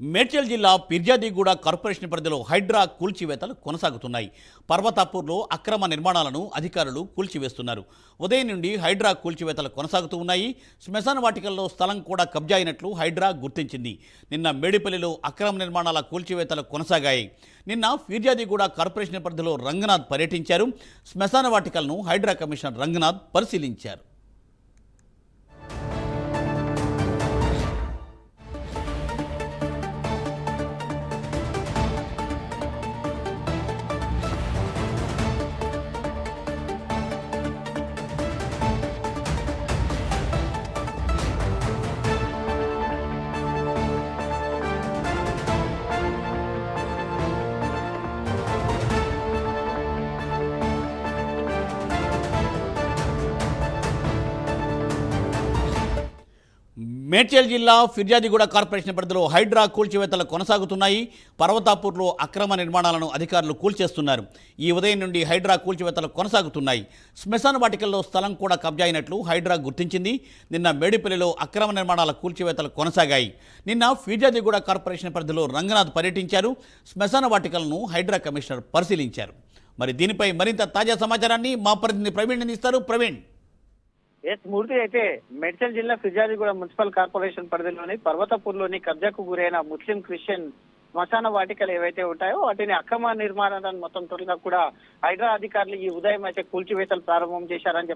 మేడ్చల్ జిల్లా ఫిర్యాదిగూడ కార్పొరేషన్ పరిధిలో హైడ్రా కూల్చివేతలు కొనసాగుతున్నాయి. పర్వతాపూర్లో అక్రమ నిర్మాణాలను అధికారులు కూల్చివేస్తున్నారు. ఉదయం నుండి హైడ్రా కూల్చివేతలు కొనసాగుతూ ఉన్నాయి. శ్మశాన వాటికల్లో స్థలం కూడా కబ్జా అయినట్లు హైడ్రా గుర్తించింది. నిన్న మేడిపల్లిలో అక్రమ నిర్మాణాల కూల్చివేతలు కొనసాగాయి. నిన్న ఫిర్యాదిగూడ కార్పొరేషన్ పరిధిలో రంగనాథ్ పర్యటించారు. శ్మశాన వాటికలను హైడ్రా కమిషనర్ రంగనాథ్ పరిశీలించారు. మేడ్చల్ జిల్లా ఫిర్యాదిగూడ కార్పొరేషన్ పరిధిలో హైడ్రా కూల్చివేతలు కొనసాగుతున్నాయి. పర్వతాపూర్లో అక్రమ నిర్మాణాలను అధికారులు కూల్చేస్తున్నారు. ఈ ఉదయం నుండి హైడ్రా కూల్చివేతలు కొనసాగుతున్నాయి. శ్మశాన వాటికల్లో స్థలం కూడా కబ్జా అయినట్లు హైడ్రా గుర్తించింది. నిన్న మేడిపల్లిలో అక్రమ నిర్మాణాల కూల్చివేతలు కొనసాగాయి. నిన్న ఫిర్యాదిగూడ కార్పొరేషన్ పరిధిలో రంగనాథ్ పర్యటించారు. శ్మశాన వాటికలను హైడ్రా కమిషనర్ పరిశీలించారు. మరి దీనిపై మరింత తాజా సమాచారాన్ని మా ప్రతినిధి ప్రవీణ్ అందిస్తారు. ప్రవీణ్. మూర్తి అయితే మేడ్చల్ జిల్లా ఫిర్యాదిగూడ మున్సిపల్ కార్పొరేషన్ పరిధిలోని పర్వతపూర్లోని కబ్జాకు గురైన ముస్లిం క్రిస్టియన్ శ్మశాన వాటికలు ఏవైతే ఉంటాయో వాటిని అక్రమ నిర్మాణాలను మొత్తం త్వరగా కూడా హైడ్రా అధికారులు ఈ ఉదయం అయితే కూల్చివేతలు ప్రారంభం చేశారని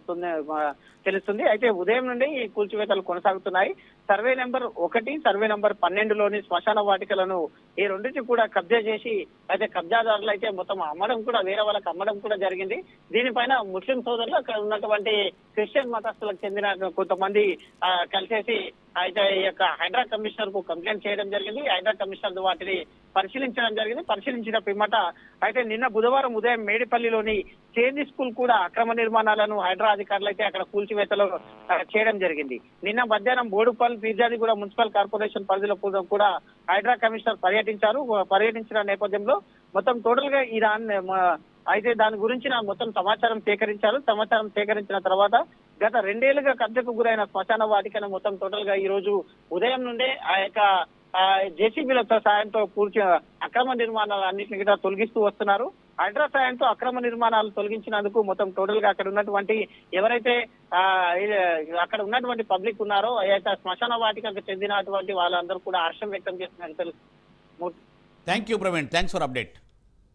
తెలుస్తుంది. అయితే ఉదయం నుండి ఈ కూల్చివేతలు కొనసాగుతున్నాయి. సర్వే నెంబర్ 1, సర్వే నెంబర్ 12లోని శ్మశాన వాటికలను ఈ రెండింటి కూడా కబ్జా చేసి అయితే కబ్జాదారులు అయితే మొత్తం అమ్మడం కూడా వేరే వాళ్ళకి అమ్మడం కూడా జరిగింది. దీనిపైన ముస్లిం సోదరులు అక్కడ ఉన్నటువంటి క్రిస్టియన్ మతస్థులకు చెందిన కొంతమంది కలిసేసి అయితే ఈ యొక్క హైడ్రా కమిషనర్ కు కంప్లైంట్ చేయడం జరిగింది. హైడ్రా కమిషనర్ వాటిని పరిశీలించడం జరిగింది. పరిశీలించిన పిమ్మట అయితే నిన్న బుధవారం ఉదయం మేడిపల్లిలోని చేంజ్ స్కూల్ కూడా అక్రమ నిర్మాణాలను హైడ్రా అధికారులు అయితే అక్కడ కూల్చివేతలు చేయడం జరిగింది. నిన్న మధ్యాహ్నం బోడుపల్లి ఫిర్యాదిగూడ మున్సిపల్ కార్పొరేషన్ పరిధిలో కూడా హైడ్రా కమిషనర్ పర్యటించారు. పర్యటించిన నేపథ్యంలో మొత్తం టోటల్ గా ఈ అయితే దాని గురించిన మొత్తం సమాచారం సేకరించారు. సమాచారం సేకరించిన తర్వాత గత 2 ఏళ్లుగా కబ్జకు గురైన శ్మశాన వాటికను మొత్తం టోటల్ గా ఈ రోజు ఉదయం నుండే ఆ యొక్క జేసీబీలతో సాయంతో పూర్తి అక్రమ నిర్మాణాలు అన్నింటినీ కూడా తొలగిస్తూ వస్తున్నారు. హైడ్రా సాయంతో అక్రమ నిర్మాణాలు తొలగించినందుకు మొత్తం టోటల్ గా అక్కడ ఉన్నటువంటి ఎవరైతే అక్కడ ఉన్నటువంటి పబ్లిక్ ఉన్నారో అయితే శ్మశాన వాటికకు చెందినటువంటి వాళ్ళందరూ కూడా హర్షం వ్యక్తం చేస్తున్నారు. తెలుసు. Thank you Praveen. Thanks for update.